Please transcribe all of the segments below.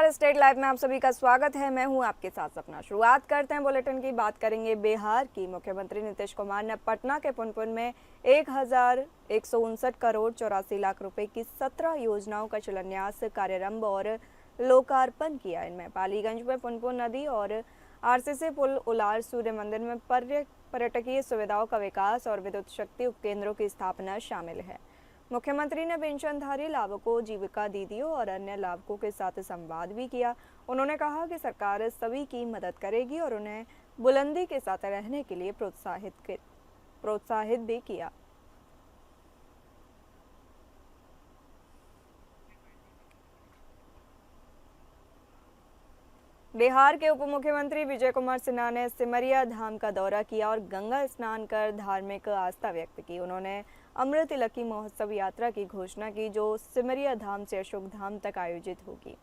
नमस्कार, state live में आप सभी का स्वागत है। मैं हूं आपके साथ सपना। शुरुआत करते हैं बुलेटिन की। बात करेंगे बिहार की। मुख्यमंत्री नीतीश कुमार ने पटना के पुनपुन में 1159 करोड़ 84 लाख रुपए की 17 योजनाओं का शिलान्यास, कार्यारंभ और लोकार्पण किया। इनमें पालीगंज में पुनपुन नदी और आरसीसी पुल, उलार सूर्य मंदिर में पर्यटकीय सुविधाओं का विकास और विद्युत शक्ति उपकेंद्रों की स्थापना शामिल है। मुख्यमंत्री ने पेंशनधारी लाभुकों, जीविका दीदियों और अन्य लाभुकों के साथ संवाद भी किया। उन्होंने कहा कि सरकार सभी की मदद करेगी और उन्हें बुलंदी के साथ रहने के लिए प्रोत्साहित भी किया। बिहार के उप मुख्यमंत्री विजय कुमार सिन्हा ने सिमरिया धाम का दौरा किया और गंगा स्नान कर धार्मिक आस्था व्यक्त की। उन्होंने अमृत तिलकी महोत्सव यात्रा की घोषणा की, जो सिमरिया धाम से अशोक धाम तक आयोजित होगी।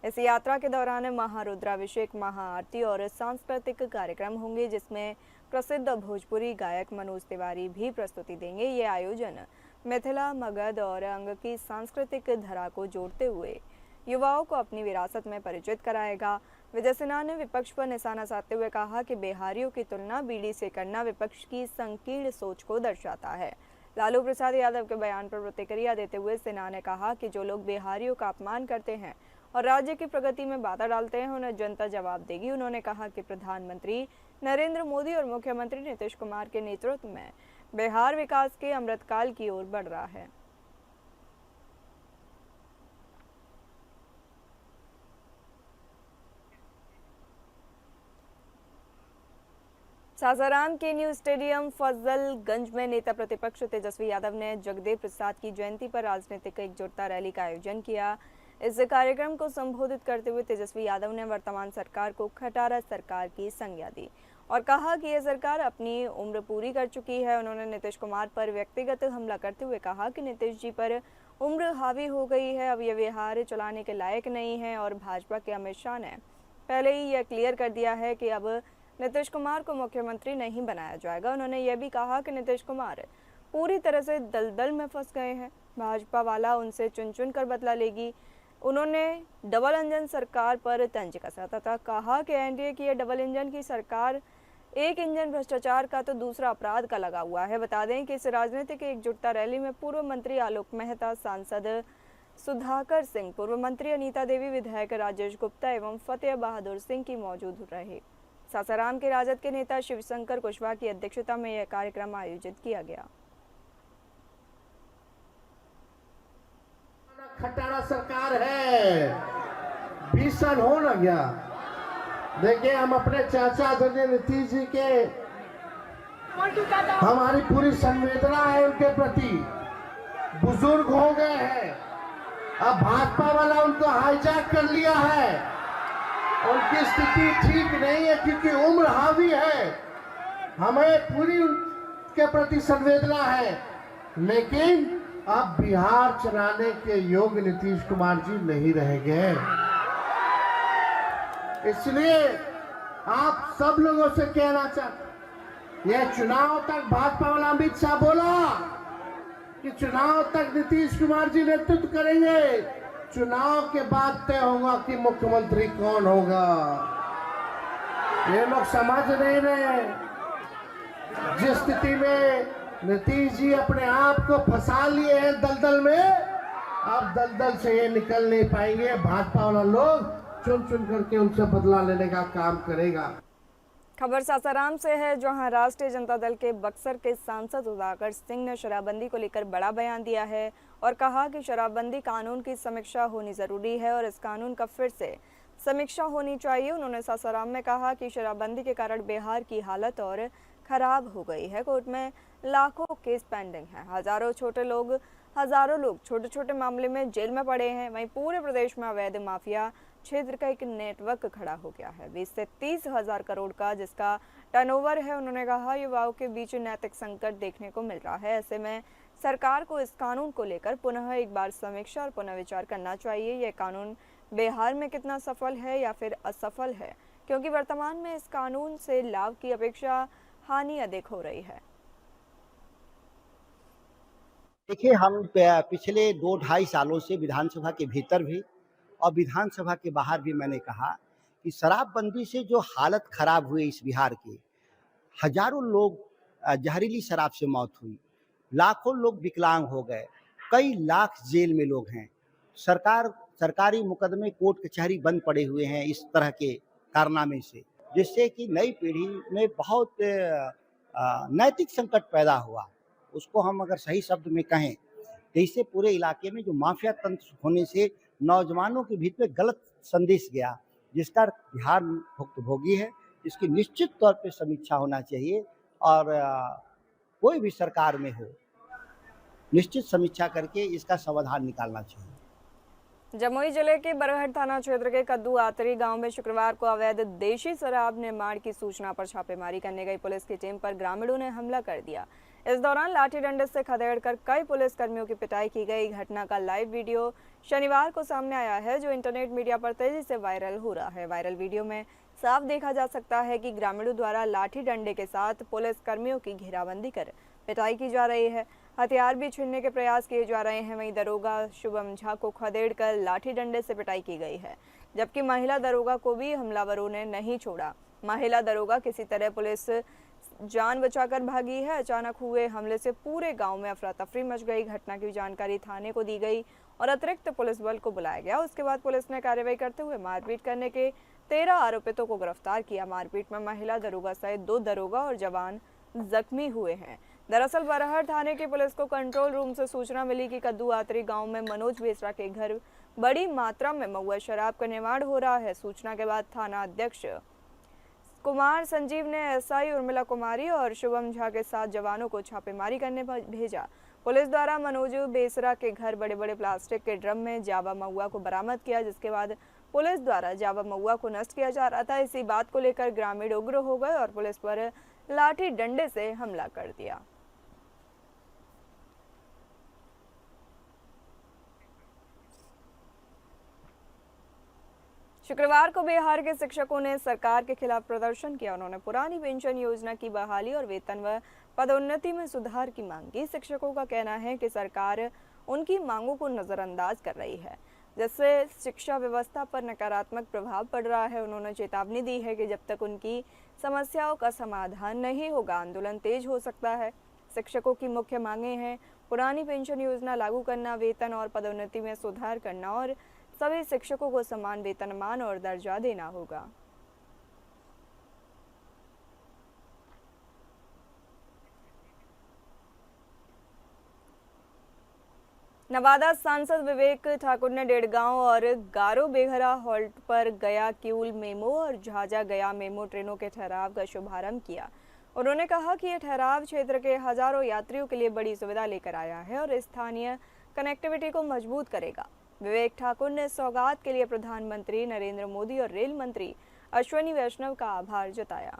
इस यात्रा के दौरान महारुद्राभिषेक, महाआरती और सांस्कृतिक कार्यक्रम होंगे, जिसमें प्रसिद्ध भोजपुरी गायक मनोज तिवारी भी प्रस्तुति देंगे। ये आयोजन मिथिला, मगध और अंग की सांस्कृतिक धरा को जोड़ते हुए युवाओं को अपनी विरासत में परिचित कराएगा। विजय सिन्हा ने विपक्ष पर निशाना साधते हुए कहा कि बिहारियों की तुलना बीडी से करना विपक्ष की संकीर्ण सोच को दर्शाता है। लालू प्रसाद यादव के बयान पर प्रतिक्रिया देते हुए सिन्हा ने कहा कि जो लोग बिहारियों का अपमान करते हैं और राज्य की प्रगति में बाधा डालते हैं, उन्हें जनता जवाब देगी। उन्होंने कहा कि प्रधानमंत्री नरेंद्र मोदी और मुख्यमंत्री नीतीश कुमार के नेतृत्व में बिहार विकास के अमृतकाल की ओर बढ़ रहा है। सासाराम के न्यू स्टेडियम फजलगंज में नेता प्रतिपक्ष तेजस्वी यादव ने जगदेव प्रसाद की जयंती पर राजनीतिक एकजुटता रैली का आयोजन किया। इस कार्यक्रम को संबोधित करते हुए तेजस्वी यादव ने वर्तमान सरकार को खटारा सरकार की संज्ञा दी और कहा कि यह सरकार अपनी उम्र पूरी कर चुकी है। उन्होंने नीतीश कुमार पर व्यक्तिगत हमला करते हुए कहा कि नीतीश जी पर उम्र हावी हो गई है, अब यह बिहार चलाने के लायक नहीं है और भाजपा के अमित शाह ने पहले ही यह क्लियर कर दिया है कि अब नीतीश कुमार को मुख्यमंत्री नहीं बनाया जाएगा। उन्होंने यह भी कहा कि नीतीश कुमार पूरी तरह से दलदल में फंस गए हैं, भाजपा वाला उनसे चुन चुन कर बदला लेगी। उन्होंने डबल इंजन सरकार पर तंज कसा तथा कहा कि एनडीए की यह डबल इंजन की सरकार एक इंजन भ्रष्टाचार का तो दूसरा अपराध का लगा हुआ है। बता दें कि इस राजनीतिक एकजुटता रैली में पूर्व मंत्री आलोक मेहता, सांसद सुधाकर सिंह, पूर्व मंत्री अनीता देवी, विधायक राजेश गुप्ता एवं फतेह बहादुर सिंह की मौजूद रहे। सासाराम के राजद के नेता शिवशंकर कुशवाहा की अध्यक्षता में यह कार्यक्रम आयोजित किया गया। खटारा सरकार है, 20 साल हो ना गया। देखिए, हम अपने चाचा आदरणीय नीतीश जी के, हमारी पूरी संवेदना है उनके प्रति। बुजुर्ग हो गए हैं, अब भाजपा वाला उनको हाईजैक कर लिया है। उनकी स्थिति ठीक नहीं है क्योंकि उम्र हावी है। हमें पूरी उनके प्रति संवेदना है, लेकिन अब बिहार चलाने के योग्य नीतीश कुमार जी नहीं रह गए। इसलिए आप सब लोगों से कहना चाहते, यह चुनाव तक भाजपा वाला अमित शाह बोला कि चुनाव तक नीतीश कुमार जी नेतृत्व करेंगे, चुनाव के बाद तय होगा कि मुख्यमंत्री कौन होगा। ये लोग समझ नहीं रहे। जिस स्थिति में नीतीश जी अपने आप को फंसा लिए हैं दलदल में, अब दलदल से ये निकल नहीं पाएंगे। भाजपा वाला लोग चुन चुन करके उनसे बदला लेने का काम करेगा। खबर सासाराम से है, जहां राष्ट्रीय जनता दल के बक्सर के सांसद सुधाकर सिंह ने शराबबंदी को लेकर बड़ा बयान दिया है और कहा कि शराबबंदी कानून की समीक्षा होनी जरूरी है और इस कानून का फिर से समीक्षा होनी चाहिए। उन्होंने सासाराम में कहा कि शराबबंदी के कारण बिहार की हालत और खराब हो गई है। कोर्ट में लाखों केस पेंडिंग है, हजारों लोग छोटे छोटे मामले में जेल में पड़े हैं। वहीं पूरे प्रदेश में अवैध माफिया क्षेत्र का एक नेटवर्क खड़ा हो गया है, 20 से 30 हजार करोड़ का जिसका टर्नओवर है। उन्होंने कहा युवाओं के बीच नैतिक संकट देखने को मिल रहा है। ऐसे में सरकार को इस कानून को लेकर पुनः एक बार समीक्षा और पुनर्विचार करना चाहिए। यह कानून बिहार में कितना सफल है या फिर असफल है, क्योंकि वर्तमान में इस कानून से लाभ की अपेक्षा हानि अधिक हो रही है। देखिए, हम पिछले 2 ढाई सालों से विधानसभा के भीतर भी और विधानसभा के बाहर भी मैंने कहा कि शराबबंदी से जो हालत खराब हुई इस बिहार की, हजारों लोग जहरीली शराब से मौत हुई, लाखों लोग विकलांग हो गए, कई लाख जेल में लोग हैं, सरकारी मुकदमे कोर्ट कचहरी बंद पड़े हुए हैं इस तरह के कारनामे से, जिससे कि नई पीढ़ी में बहुत नैतिक संकट पैदा हुआ। उसको हम अगर सही शब्द में कहें तो इससे पूरे इलाके में जो माफिया तंत्र होने से नौजवानों के भीतर गलत संदेश गया, जिसका बिहार भुक्तभोगी है। इसकी निश्चित तौर पे समीक्षा होना चाहिए और कोई भी सरकार में हो, निश्चित समीक्षा करके इसका समाधान निकालना चाहिए। जमुई जिले के बरहट थाना क्षेत्र के कद्दू आतरी गांव में शुक्रवार को अवैध देशी शराब निर्माण की सूचना पर छापेमारी करने गई पुलिस की टीम पर ग्रामीणों ने हमला कर दिया। इस दौरान लाठी डंडे से खदेड़कर कई पुलिस कर्मियों की पिटाई की गई। घटना का लाइव वीडियो शनिवार को सामने आया है, जो इंटरनेट मीडिया पर तेजी से वायरल हो रहा है। वायरल वीडियो में साफ देखा जा सकता है कि ग्रामीणों द्वारा लाठी डंडे के साथ पुलिस कर्मियों की घेराबंदी कर पिटाई की जा रही है। हथियार भी छीनने के प्रयास किए जा रहे हैं। वहीं दरोगा शुभम झा को खदेड़कर लाठी डंडे से पिटाई की गई है, जबकि महिला दरोगा को भी हमलावरों ने नहीं छोड़ा। महिला दरोगा किसी तरह पुलिस जान बचाकर भागी है। अचानक हुए हमले से पूरे गांव में अफरा तफरी मच गई। घटना की जानकारी थाने को दी गई और अतिरिक्त पुलिस बल को बुलाया गया। उसके बाद पुलिस ने कार्रवाई करते हुए मारपीट करने के 13 आरोपितों को गिरफ्तार किया। मारपीट में महिला दरोगा सहित 2 दरोगा और जवान जख्मी हुए हैं। दरअसल बरहट थाने की पुलिस को कंट्रोल रूम से सूचना मिली कि कद्दू आतरी गांव में मनोज बेसरा के घर बड़ी मात्रा में महुआ शराब का निर्माण हो रहा है। सूचना के बाद थाना अध्यक्ष कुमार संजीव ने एसआई उर्मिला कुमारी और शुभम झा के साथ जवानों को छापेमारी करने भेजा। पुलिस द्वारा मनोज बेसरा के घर बड़े बड़े प्लास्टिक के ड्रम में जावा महुआ को बरामद किया, जिसके बाद पुलिस द्वारा जावा महुआ को नष्ट किया जा रहा था। इसी बात को लेकर ग्रामीण उग्र हो गए और पुलिस पर लाठी डंडे से हमला कर दिया। शुक्रवार को बिहार के शिक्षकों ने सरकार के खिलाफ प्रदर्शन किया। उन्होंने पुरानी पेंशन योजना की बहाली और वेतन व पदोन्नति में सुधार की मांग की। शिक्षकों का कहना है कि सरकार उनकी मांगों को नजरअंदाज कर रही है, जिससे शिक्षा व्यवस्था पर नकारात्मक प्रभाव पड़ रहा है। उन्होंने चेतावनी दी है कि जब तक उनकी समस्याओं का समाधान नहीं होगा, आंदोलन तेज हो सकता है। शिक्षकों की मुख्य मांगे हैं पुरानी पेंशन योजना लागू करना, वेतन और पदोन्नति में सुधार करना और सभी शिक्षकों को समान वेतनमान और दर्जा देना होगा। नवादा सांसद विवेक ठाकुर ने डेढ़गांव और गारो बेघरा हॉल्ट पर गया किऊल मेमो और झाझा गया मेमो ट्रेनों के ठहराव का शुभारंभ किया। उन्होंने कहा कि यह ठहराव क्षेत्र के हजारों यात्रियों के लिए बड़ी सुविधा लेकर आया है और स्थानीय कनेक्टिविटी को मजबूत करेगा। विवेक ठाकुर ने सौगात के लिए प्रधानमंत्री नरेंद्र मोदी और रेल मंत्री अश्विनी वैष्णव का आभार जताया।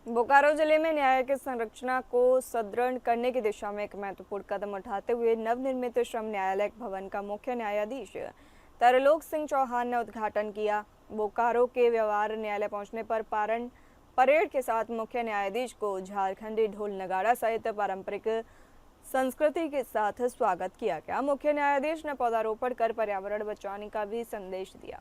बोकारो जिले में न्याय की संरचना को सुदृढ़ करने की दिशा में एक महत्वपूर्ण कदम उठाते हुए नवनिर्मित श्रम न्यायालय भवन का मुख्य न्यायाधीश तरलोक सिंह चौहान ने उद्घाटन किया। बोकारो के व्यवहार न्यायालय पहुंचने पर परेड के साथ मुख्य न्यायाधीश को झारखंडी ढोल नगाड़ा सहित पारंपरिक संस्कृति के साथ स्वागत किया गया। मुख्य न्यायाधीश ने पौधारोपण कर पर्यावरण बचाने का भी संदेश दिया।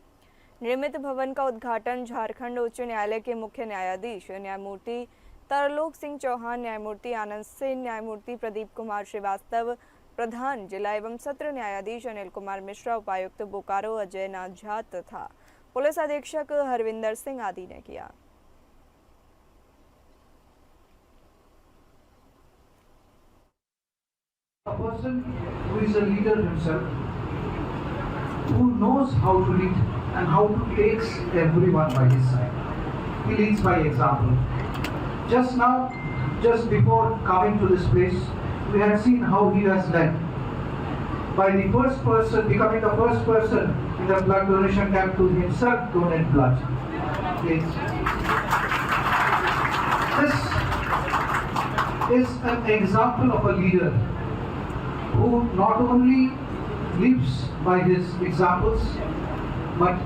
निर्मित भवन का उद्घाटन झारखंड उच्च न्यायालय के मुख्य न्यायाधीश न्यायमूर्ति तरलोक सिंह चौहान, न्यायमूर्ति आनंद सेन, न्यायमूर्ति प्रदीप कुमार श्रीवास्तव, प्रधान जिला एवं सत्र न्यायाधीश अनिल कुमार मिश्रा, उपायुक्त बोकारो अजय नाथ झा तथा पुलिस अधीक्षक हरविंदर सिंह आदि ने किया। A person who is a leader himself, who knows how to lead and how to take everyone by his side. He leads by example. Just now, just before coming to this place, we had seen how he has led. By the first person, becoming the first person in the blood donation camp to himself donate blood. Yes. This is an example of a leader who not only lives by his examples, but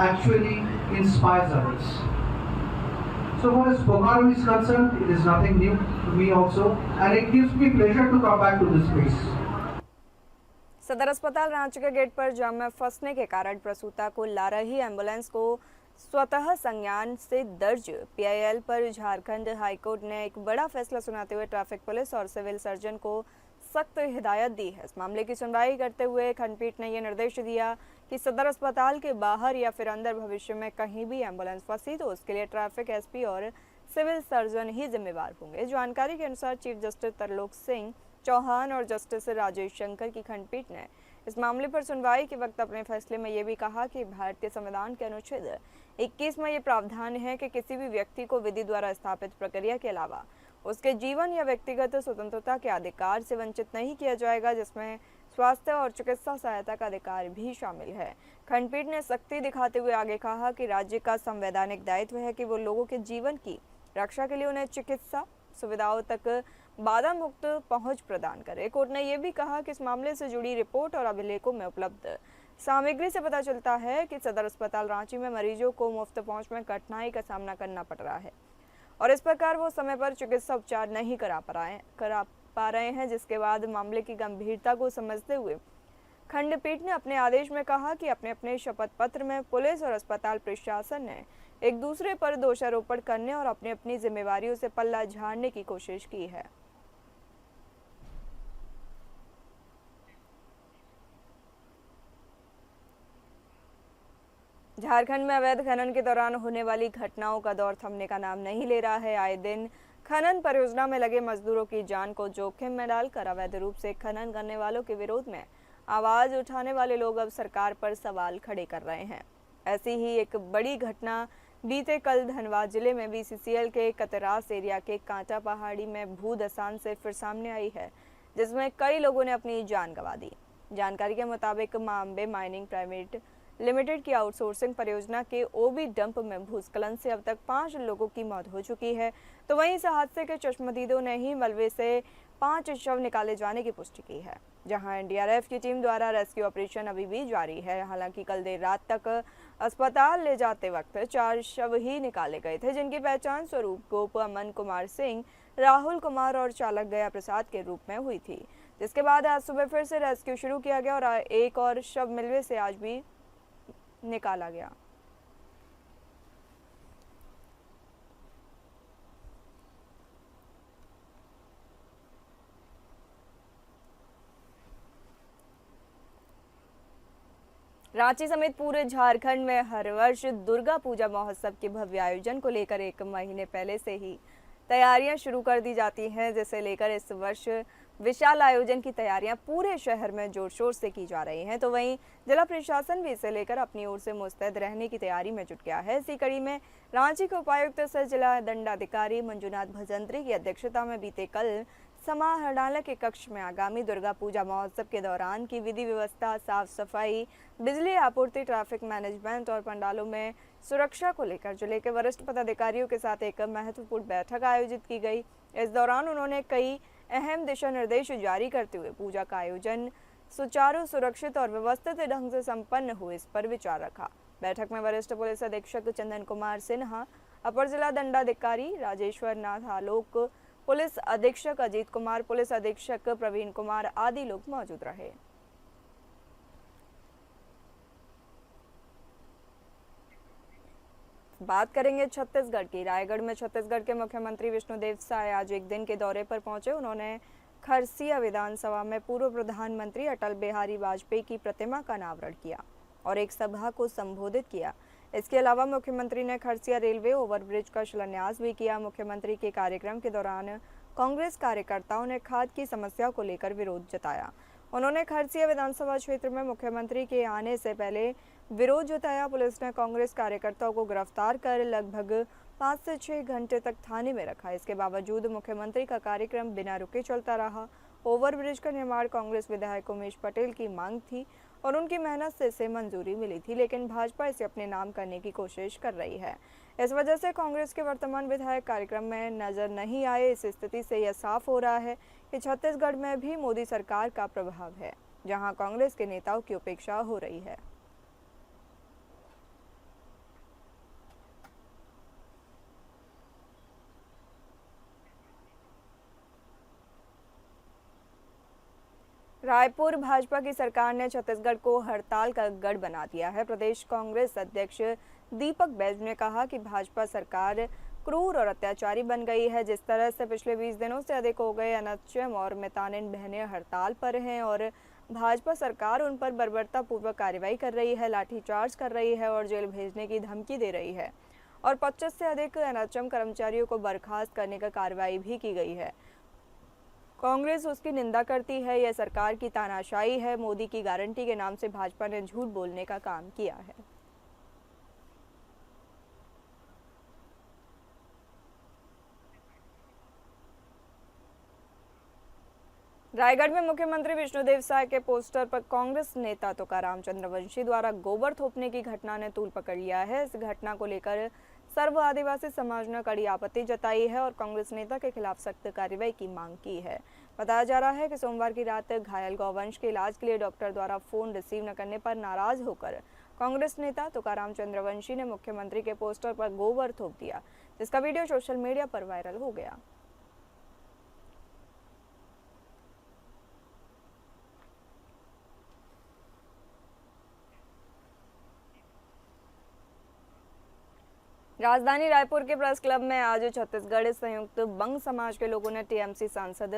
actually inspires others. So far as Bokaro is concerned, it is nothing new to me also, and it gives me pleasure to come back to this place. सदर अस्पताल रांची के gate पर जाम में फंसने के कारण प्रसूता को ला रही एम्बुलेंस को स्वतः संज्ञान से दर्ज पीआईएल पर झारखंड हाईकोर्ट ने एक बड़ा फैसला सुनाते हुए ट्रैफिक पुलिस और सिविल सर्जन को सख्त हिदायत दी है। इस मामले की सुनवाई करते हुए खंडपीठ ने यह निर्देश दिया कि सदर अस्पताल के बाहर या फिर अंदर भविष्य में कहीं भी एम्बुलेंस फंसी तो उसके लिए ट्रैफिक एसपी और सिविल सर्जन ही जिम्मेवार होंगे। जानकारी के अनुसार चीफ जस्टिस तरलोक सिंह चौहान और जस्टिस राजेश शंकर की खंडपीठ ने इस मामले पर सुनवाई के वक्त अपने फैसले में ये भी कहा कि भारतीय संविधान के अनुच्छेद 21 में ये प्रावधान है कि किसी भी व्यक्ति को विधि द्वारा स्थापित प्रक्रिया के अलावा उसके जीवन या व्यक्तिगत स्वतंत्रता के अधिकार से वंचित नहीं किया जाएगा, जिसमें स्वास्थ्य और चिकित्सा सहायता का अधिकार भी शामिल है। खंडपीठ ने सख्ती दिखाते हुए आगे कहा कि राज्य का संवैधानिक दायित्व है कि वो लोगों के जीवन की रक्षा के लिए उन्हें चिकित्सा सुविधाओं तक बाधा मुक्त पहुंच प्रदान करे। कोर्ट ने यह भी कहा कि इस मामले से जुड़ी रिपोर्ट और अभिलेखों में उपलब्ध सामग्री से पता चलता है कि सदर अस्पताल रांची में मरीजों को मुफ्त पहुंच में कठिनाई का सामना करना पड़ रहा है और इस प्रकार वो समय पर चिकित्सा उपचार नहीं करा पा रहे हैं, जिसके बाद मामले की गंभीरता को समझते हुए खंडपीठ ने अपने आदेश में कहा कि अपने अपने शपथ पत्र में पुलिस और अस्पताल प्रशासन ने एक दूसरे पर दोषारोपण करने और अपनी अपनी जिम्मेवारियों से पल्ला झाड़ने की कोशिश की है। झारखंड में अवैध खनन के दौरान होने वाली घटनाओं का दौर थमने का नाम नहीं ले रहा है। आए दिन खनन परियोजना में लगे मजदूरों की जान को जोखिम में डालकर अवैध रूप से खनन करने वालों के विरोध में आवाज उठाने वाले लोग अब सरकार पर सवाल खड़े कर रहे हैं। ऐसी ही एक बड़ी घटना बीते कल धनबाद जिले में बीसीसीएल के कतरास एरिया के कांटा पहाड़ी में भू धसान से फिर सामने आई है, जिसमें कई लोगों ने अपनी जान गंवा दी। जानकारी के मुताबिक मां अंबे माइनिंग प्राइवेट लिमिटेड की आउटसोर्सिंग परियोजना के ओबी डंप में भूस्खलन से अब तक 5 लोगों की मौत हो चुकी है, तो वहीं इस हादसे के चश्मदीदों ने ही मलबे से 5 शव निकाले जाने की पुष्टि की है, जहां एनडीआरएफ की टीम द्वारा रेस्क्यू ऑपरेशन अभी भी जारी है। हालांकि कल देर रात तक अस्पताल ले जाते वक्त 4 शव ही निकाले गए थे, जिनकी पहचान स्वरूप गोप, अमन कुमार सिंह, राहुल कुमार और चालक गया प्रसाद के रूप में हुई थी, जिसके बाद आज सुबह फिर से रेस्क्यू शुरू किया गया और एक और शव मलबे से आज भी निकाला गया। रांची समेत पूरे झारखंड में हर वर्ष दुर्गा पूजा महोत्सव के भव्य आयोजन को लेकर 1 महीने पहले से ही तैयारियां शुरू कर दी जाती हैं, जिसे लेकर इस वर्ष विशाल आयोजन की तैयारियां पूरे शहर में जोर शोर से की जा रही हैं, तो वहीं जिला प्रशासन भी इसे लेकर अपनी ओर से मुस्तैद रहने की तैयारी में जुट गया है। इसी कड़ी में रांची के उपायुक्त सह जिला दंडाधिकारी मंजुनाथ भजंत्री की अध्यक्षता में बीते कल समाहरणालय के कक्ष में आगामी दुर्गा पूजा महोत्सव के दौरान की विधि व्यवस्था, साफ सफाई, बिजली आपूर्ति, ट्रैफिक मैनेजमेंट और पंडालों में सुरक्षा को लेकर जिले के वरिष्ठ पदाधिकारियों के साथ एक महत्वपूर्ण बैठक आयोजित की गई। इस दौरान उन्होंने कई अहम दिशा निर्देश जारी करते हुए पूजा का आयोजन सुचारू, सुरक्षित और व्यवस्थित ढंग से संपन्न हो, इस पर विचार रखा। बैठक में वरिष्ठ पुलिस अधीक्षक चंदन कुमार सिन्हा, अपर जिला दंडाधिकारी राजेश्वर नाथ आलोक, पुलिस अधीक्षक अजीत कुमार, पुलिस अधीक्षक प्रवीण कुमार आदि लोग मौजूद रहे। बात करेंगे छत्तीसगढ़ की। रायगढ़ में छत्तीसगढ़ के मुख्यमंत्री विष्णुदेव साय आज एक दिन के दौरे पर पहुंचे। उन्होंने खरसिया विधानसभा में पूर्व प्रधानमंत्री अटल बिहारी वाजपेयी की प्रतिमा का अनावरण किया और एक सभा को संबोधित किया। इसके अलावा मुख्यमंत्री ने खरसिया रेलवे ओवरब्रिज का शिलान्यास भी किया। मुख्यमंत्री के कार्यक्रम के दौरान कांग्रेस कार्यकर्ताओं ने खाद की समस्या को लेकर विरोध जताया। उन्होंने खरसिया विधानसभा क्षेत्र में मुख्यमंत्री के आने से पहले विरोध जताया। पुलिस ने कांग्रेस कार्यकर्ताओं को गिरफ्तार कर लगभग 5 से 6 घंटे तक थाने में रखा। इसके बावजूद मुख्यमंत्री का कार्यक्रम बिना रुके चलता रहा। ओवरब्रिज का निर्माण कांग्रेस विधायक उमेश पटेल की मांग थी और उनकी मेहनत से इसे मंजूरी मिली थी, लेकिन भाजपा इसे अपने नाम करने की कोशिश कर रही है। इस वजह से कांग्रेस के वर्तमान विधायक कार्यक्रम में नजर नहीं आए। इस स्थिति से यह साफ हो रहा है कि छत्तीसगढ़ में भी मोदी सरकार का प्रभाव है, जहां कांग्रेस के नेताओं की उपेक्षा हो रही है। रायपुर भाजपा की सरकार ने छत्तीसगढ़ को हड़ताल का गढ़ बना दिया है। प्रदेश कांग्रेस अध्यक्ष दीपक बैज ने कहा कि भाजपा सरकार क्रूर और अत्याचारी बन गई है। जिस तरह से पिछले 20 दिनों से अधिक हो गए अनचम और मितानिन बहनें हड़ताल पर हैं और भाजपा सरकार उन पर बर्बरतापूर्वक कार्रवाई कर रही है, लाठीचार्ज कर रही है और जेल भेजने की धमकी दे रही है और 25 से अधिक एनएचएम कर्मचारियों को बर्खास्त करने का कार्रवाई भी की गई है। कांग्रेस उसकी निंदा करती है। यह सरकार की तानाशाही है। मोदी की गारंटी के नाम से भाजपा ने झूठ बोलने का काम किया है। रायगढ़ में मुख्यमंत्री विष्णुदेव साय के पोस्टर पर कांग्रेस नेता तुकाराम चंद्रवंशी द्वारा गोबर थोपने की घटना ने तूल पकड़ लिया है। इस घटना को लेकर सर्व आदिवासी समाज ने कड़ी आपत्ति जताई है और कांग्रेस नेता के खिलाफ सख्त कार्रवाई की मांग की है। बताया जा रहा है कि सोमवार की रात घायल गौवंश के इलाज के लिए डॉक्टर द्वारा फोन रिसीव न करने पर नाराज होकर कांग्रेस नेता तुकाराम चंद्रवंशी ने मुख्यमंत्री के पोस्टर पर गोबर थोप दिया, जिसका वीडियो सोशल मीडिया पर वायरल हो गया। राजधानी रायपुर के प्रेस क्लब में आज छत्तीसगढ़ संयुक्त बंग समाज के लोगों ने टीएमसी सांसद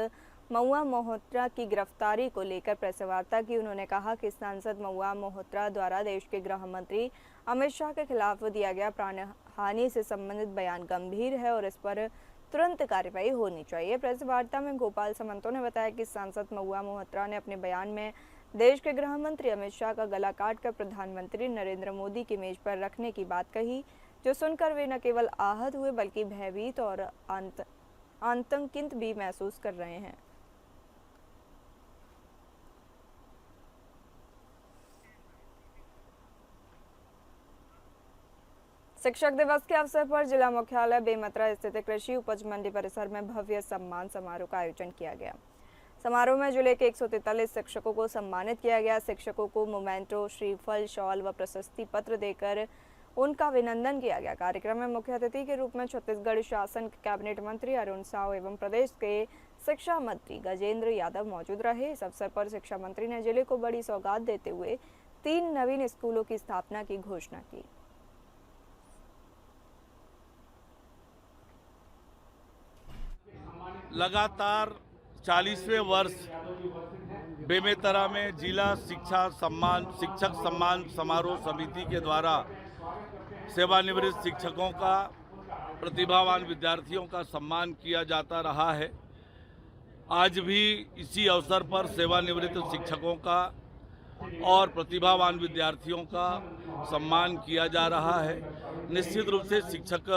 महुआ मोहोत्रा की गिरफ्तारी को लेकर प्रेस वार्ता की। उन्होंने कहा कि सांसद महुआ मोहोत्रा द्वारा देश के गृह मंत्री अमित शाह के खिलाफ दिया गया प्राणहानि से संबंधित बयान गंभीर है और इस पर तुरंत कार्रवाई होनी चाहिए। प्रेस वार्ता में गोपाल समंतो ने बताया कि सांसद महुआ मोहोत्रा ने अपने बयान में देश के गृह मंत्री अमित शाह का गला काटकर प्रधानमंत्री नरेंद्र मोदी की मेज पर रखने की बात कही, जो सुनकर वे न केवल आहत हुए बल्कि भयभीत और आतंकित भी महसूस कर रहे हैं। शिक्षक दिवस के अवसर पर जिला मुख्यालय बेमेतरा स्थित कृषि उपज मंडी परिसर में भव्य सम्मान समारोह का आयोजन किया गया। समारोह में जिले के 143 शिक्षकों को सम्मानित किया गया। शिक्षकों को मोमेंटो, श्रीफल, शॉल व प्रशस्ति पत्र देकर उनका अभिनंदन किया गया। कार्यक्रम में मुख्य अतिथि के रूप में छत्तीसगढ़ शासन के कैबिनेट मंत्री अरुण साव एवं प्रदेश के शिक्षा मंत्री गजेंद्र यादव मौजूद रहे। इस अवसर पर शिक्षा मंत्री ने जिले को बड़ी सौगात देते हुए 3 नवीन स्कूलों की स्थापना की घोषणा की। लगातार 40वें वर्ष बेमेतरा में जिला शिक्षक सम्मान समारोह समिति के द्वारा सेवानिवृत्त शिक्षकों का, प्रतिभावान विद्यार्थियों का सम्मान किया जाता रहा है। आज भी इसी अवसर पर सेवानिवृत्त शिक्षकों का और प्रतिभावान विद्यार्थियों का सम्मान किया जा रहा है। निश्चित रूप से शिक्षक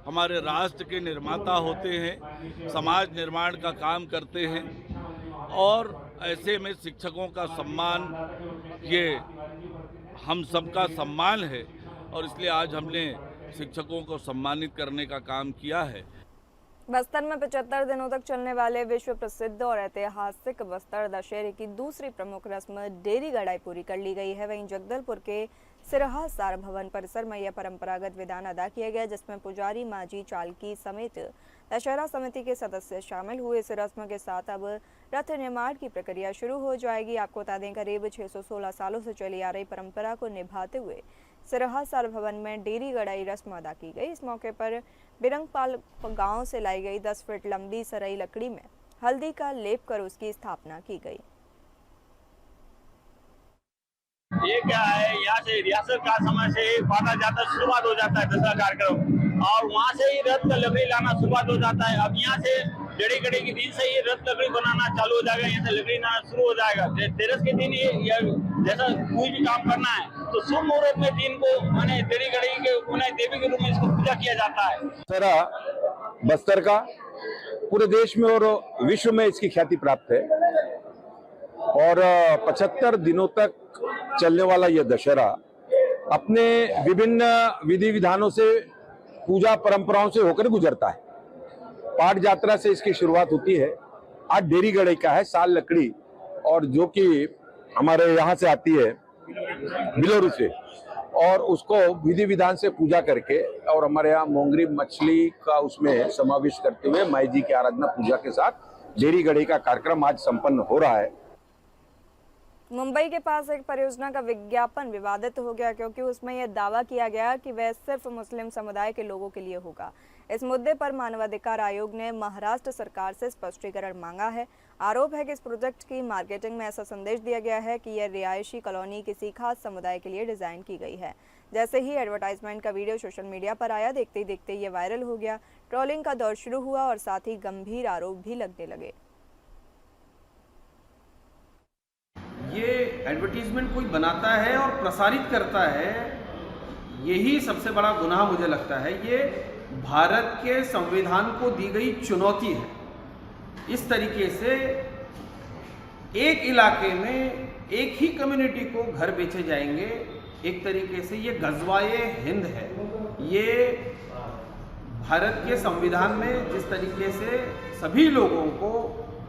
हमारे राष्ट्र के निर्माता होते हैं, समाज निर्माण का काम करते हैं और ऐसे में शिक्षकों का सम्मान ये हम सबका सम्मान है और इसलिए आज हमने शिक्षकों को सम्मानित करने का काम किया है। बस्तर में 75 दिनों तक चलने वाले विश्व प्रसिद्ध और ऐतिहासिक बस्तर दशहरे की दूसरी प्रमुख रस्म डेरी गड़ाई पूरी कर ली गई है। वहीं जगदलपुर के सिरहा सार भवन परिसर में यह परंपरागत विधान अदा किया गया, जिसमें पुजारी, मांझी, चालकी समेत दशहरा समिति के सदस्य शामिल हुए। इस रस्म के साथ अब रथ निर्माण की प्रक्रिया शुरू हो जाएगी। आपको बता दें, करीब 616 सालों से चली आ रही परंपरा को निभाते हुए सिरहा सार भवन में डेरी गड़ाई रस्म अदा की गई। इस मौके पर बिरंगपाल गांव से लाई गई 10 फीट लंबी सरई लकड़ी में हल्दी का लेप कर उसकी स्थापना की गई। ये क्या है, यहाँ से रियासत का समय से बांधा जाता शुरुआत हो जाता है दशहरा कार्यक्रम और वहाँ से ही रथ का लकड़ी लाना शुरुआत हो जाता है। अब यहाँ से डेढ़ी गड़े के दिन से ही रथ लकड़ी बनाना चालू हो जाएगा, यहाँ से लकड़ी लाना शुरू हो जाएगा। तेरस के दिन ये जैसा कोई भी काम करना है तो शुभ मुहूर्त में दिन को मैंने डेढ़ी गड़े के पुनः देवी के रूप में इसको पूजा किया जाता है। दशहरा बस्तर का पूरे देश में और विश्व में इसकी ख्याति प्राप्त है और 75 दिनों तक चलने वाला यह दशहरा अपने विभिन्न विधि विधानों से, पूजा परंपराओं से होकर गुजरता है। पाट यात्रा से इसकी शुरुआत होती है। आज डेरी गड़े का है, साल लकड़ी, और जो कि हमारे यहाँ से आती है बिलोरू से, और उसको विधि विधान से पूजा करके और हमारे यहाँ मोंगरी मछली का उसमें समावेश करते हुए माई जी की आराधना पूजा के साथ डेरी गड़े का कार्यक्रम आज संपन्न हो रहा है। मुंबई के पास एक परियोजना का विज्ञापन विवादित हो गया क्योंकि उसमें यह दावा किया गया कि वह सिर्फ मुस्लिम समुदाय के लोगों के लिए होगा। इस मुद्दे पर मानवाधिकार आयोग ने महाराष्ट्र सरकार से स्पष्टीकरण मांगा है। आरोप है कि इस प्रोजेक्ट की मार्केटिंग में ऐसा संदेश दिया गया है कि यह रिहायशी कॉलोनी किसी खास समुदाय के लिए डिजाइन की गई है। जैसे ही एडवर्टाइजमेंट का वीडियो सोशल मीडिया पर आया, देखते ही देखते ये वायरल हो गया। ट्रोलिंग का दौर शुरू हुआ और साथ ही गंभीर आरोप भी लगने लगे। ये एडवर्टीजमेंट कोई बनाता है और प्रसारित करता है, यही सबसे बड़ा गुनाह मुझे लगता है। ये भारत के संविधान को दी गई चुनौती है। इस तरीके से एक इलाके में एक ही कम्युनिटी को घर बेचे जाएंगे, एक तरीके से ये गज़वाए हिंद है। ये भारत के संविधान में जिस तरीके से सभी लोगों को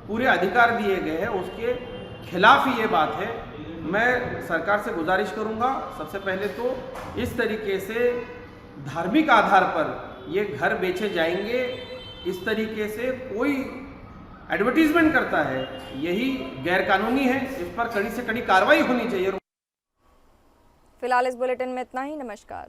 पूरे अधिकार दिए गए हैं, उसके खिलाफ ही ये बात है। मैं सरकार से गुजारिश करूंगा, सबसे पहले तो इस तरीके से धार्मिक आधार पर ये घर बेचे जाएंगे, इस तरीके से कोई एडवर्टीजमेंट करता है, यही गैरकानूनी है। इस पर कड़ी से कड़ी कार्रवाई होनी चाहिए। फिलहाल इस बुलेटिन में इतना ही। नमस्कार।